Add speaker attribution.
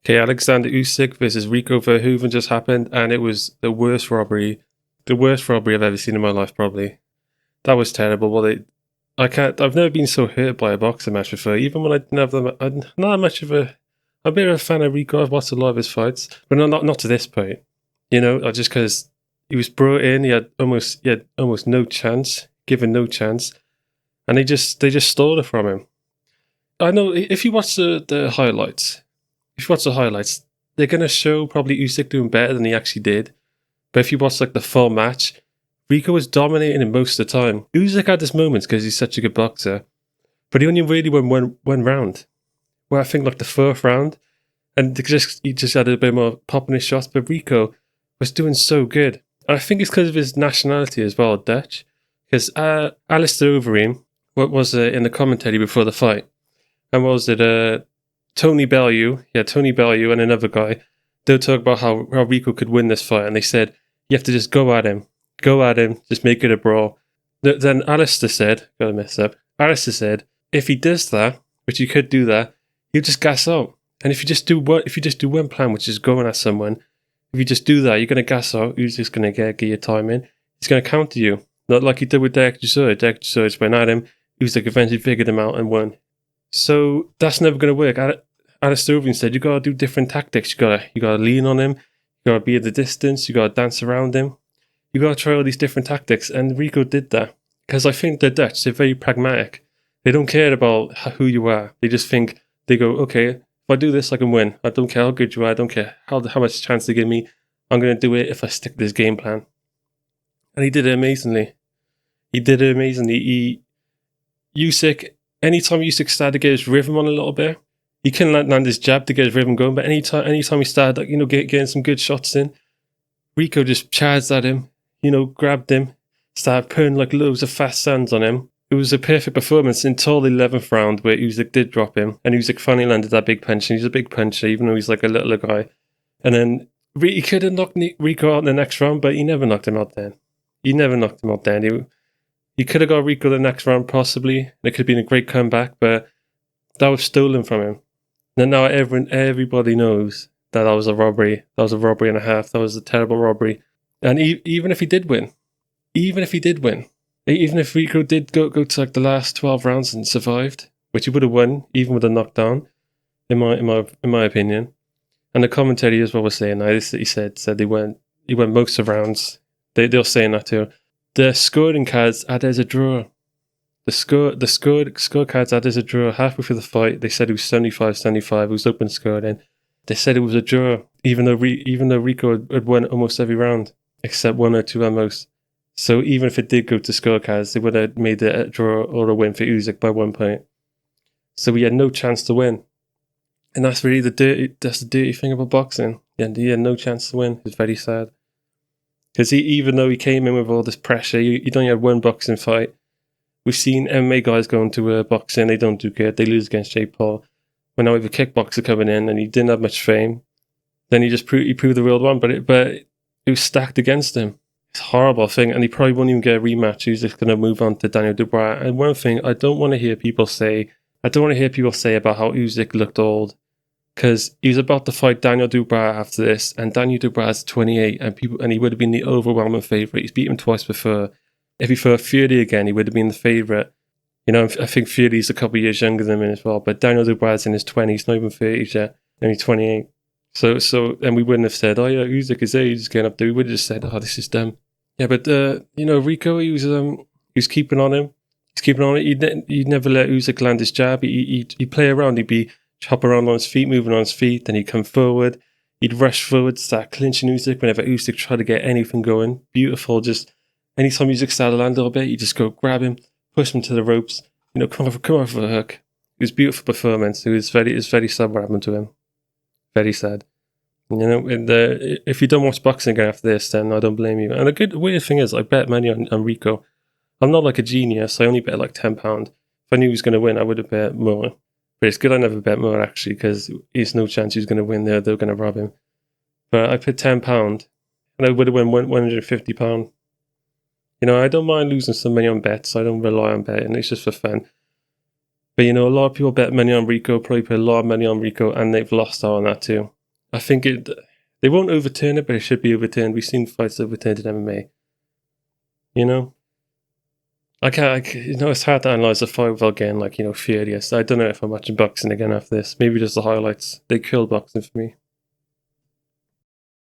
Speaker 1: Okay, Oleksandr Usyk versus Rico Verhoeven just happened, and it was the worst robbery I've ever seen in my life. Probably that was terrible. I've never been so hurt by a boxing match before. Even when I didn't have them, I'm not much of a. I'm a bit of a fan of Rico. I've watched a lot of his fights, but not to this point. Just because he was brought in, he had almost no chance, given no chance, and they just stole it from him. I know if you watch the highlights. If you watch the highlights, they're going to show probably Usyk doing better than he actually did. But if you watch like the full match, Rico was dominating him most of the time. Usyk had his moments because he's such a good boxer, but he only really won one round. Well, I think like the fourth round, and he just had a bit more pop in his shots. But Rico was doing so good. And I think it's because of his nationality as well, Dutch. Because Alistair Overeem, what was in the commentary before the fight, and what was it? Tony Bellew and another guy, they'll talk about how Rico could win this fight, and they said, you have to just go at him, just make it a brawl. Then Alistair said, Alistair said, if he does that, which he could do that, he'll just gas out. And if you just do one plan, which is going at someone, if you just do that, you're going to gas out, you're just going to get your time in, he's going to counter you. Not like he did with Derek Chisora. Derek Chisora just went at him, he was like eventually figured him out and won. So that's never going to work. Alistair Overeem said you got to do different tactics. You got to lean on him. You got to be at the distance. You got to dance around him. You got to try all these different tactics. And Rico did that because I think the Dutch, they're very pragmatic. They don't care about who you are. They just think, they go, okay, if I do this, I can win. I don't care how good you are. I don't care how much chance they give me. I'm going to do it if I stick to this game plan. And he did it amazingly. Usyk, anytime Usyk started to get his rhythm on a little bit, he couldn't land his jab to get his rhythm going, but anytime he started, getting some good shots in, Rico just charged at him, grabbed him, started putting like loads of fast sands on him. It was a perfect performance until the 11th round where Usyk did drop him, and Usyk finally landed that big punch, and he's a big puncher, even though he's like a littler guy. And then he could have knocked Rico out in the next round, but he never knocked him out then. He could have got Rico the next round, possibly. It could have been a great comeback, but that was stolen from him. And now everybody knows that was a robbery. That was a robbery and a half. That was a terrible robbery. And even if he did win, even if Rico did go to like the last 12 rounds and survived, which he would have won, even with a knockdown, in my opinion. And the commentary as well was saying that he said he went most of the rounds. They're saying that too. The scoring cards had as a draw. The scorecards had as a draw halfway through the fight. They said it was 75-75. It was open scoring. They said it was a draw, even though Rico had won almost every round, except one or two at most. So even if it did go to scorecards, they would have made it a draw or a win for Usyk by 1 point. So he had no chance to win. And that's really the dirty thing about boxing. He had no chance to win. It's very sad. Because even though he came in with all this pressure, he'd only had one boxing fight. We've seen MMA guys go into boxing, they don't do good, they lose against Jake Paul. But now we have a kickboxer coming in and he didn't have much fame. Then he proved the real one, but it was stacked against him. It's a horrible thing, and he probably won't even get a rematch. He's just going to move on to Daniel Dubois. And one thing I don't want to hear people say about how Usyk looked old. Because he was about to fight Daniel Dubois after this, and Daniel Dubois is 28, and he would have been the overwhelming favourite. He's beat him twice before. If he fought Fury again, he would have been the favourite. I think Fury's a couple of years younger than him as well, but Daniel Dubois is in his 20s, not even 30s yet, only 28. So, and we wouldn't have said, oh yeah, Usyk, his age is getting up there. We would have just said, oh, this is dumb. Yeah, but, Rico, he was keeping on him. He's keeping on it. He'd never let Usyk land his jab. He'd play around. He'd be chop around on his feet, moving on his feet, then he'd come forward. He'd rush forward, start clinching Usyk whenever Usyk tried to get anything going. Beautiful, just anytime Usyk started to land a little bit, you just go grab him, push him to the ropes, come over for a hook. It was a beautiful performance. It was very sad what happened to him. Very sad. And if you don't watch boxing again after this, then I don't blame you. And the weird thing is, I bet money on Rico. I'm not like a genius, I only bet like £10. If I knew he was going to win, I would have bet more. But it's good I never bet more, actually, because there's no chance he's going to win there. They're going to rob him. But I put £10, and I would have won £150. I don't mind losing some money on bets. I don't rely on betting. It's just for fun. But a lot of people bet money on Rico, probably put a lot of money on Rico, and they've lost out on that too. I think they won't overturn it, but it should be overturned. We've seen fights overturned in MMA. It's hard to analyze a fight without getting furious. I don't know if I'm watching boxing again after this. Maybe just the highlights. They killed boxing for me.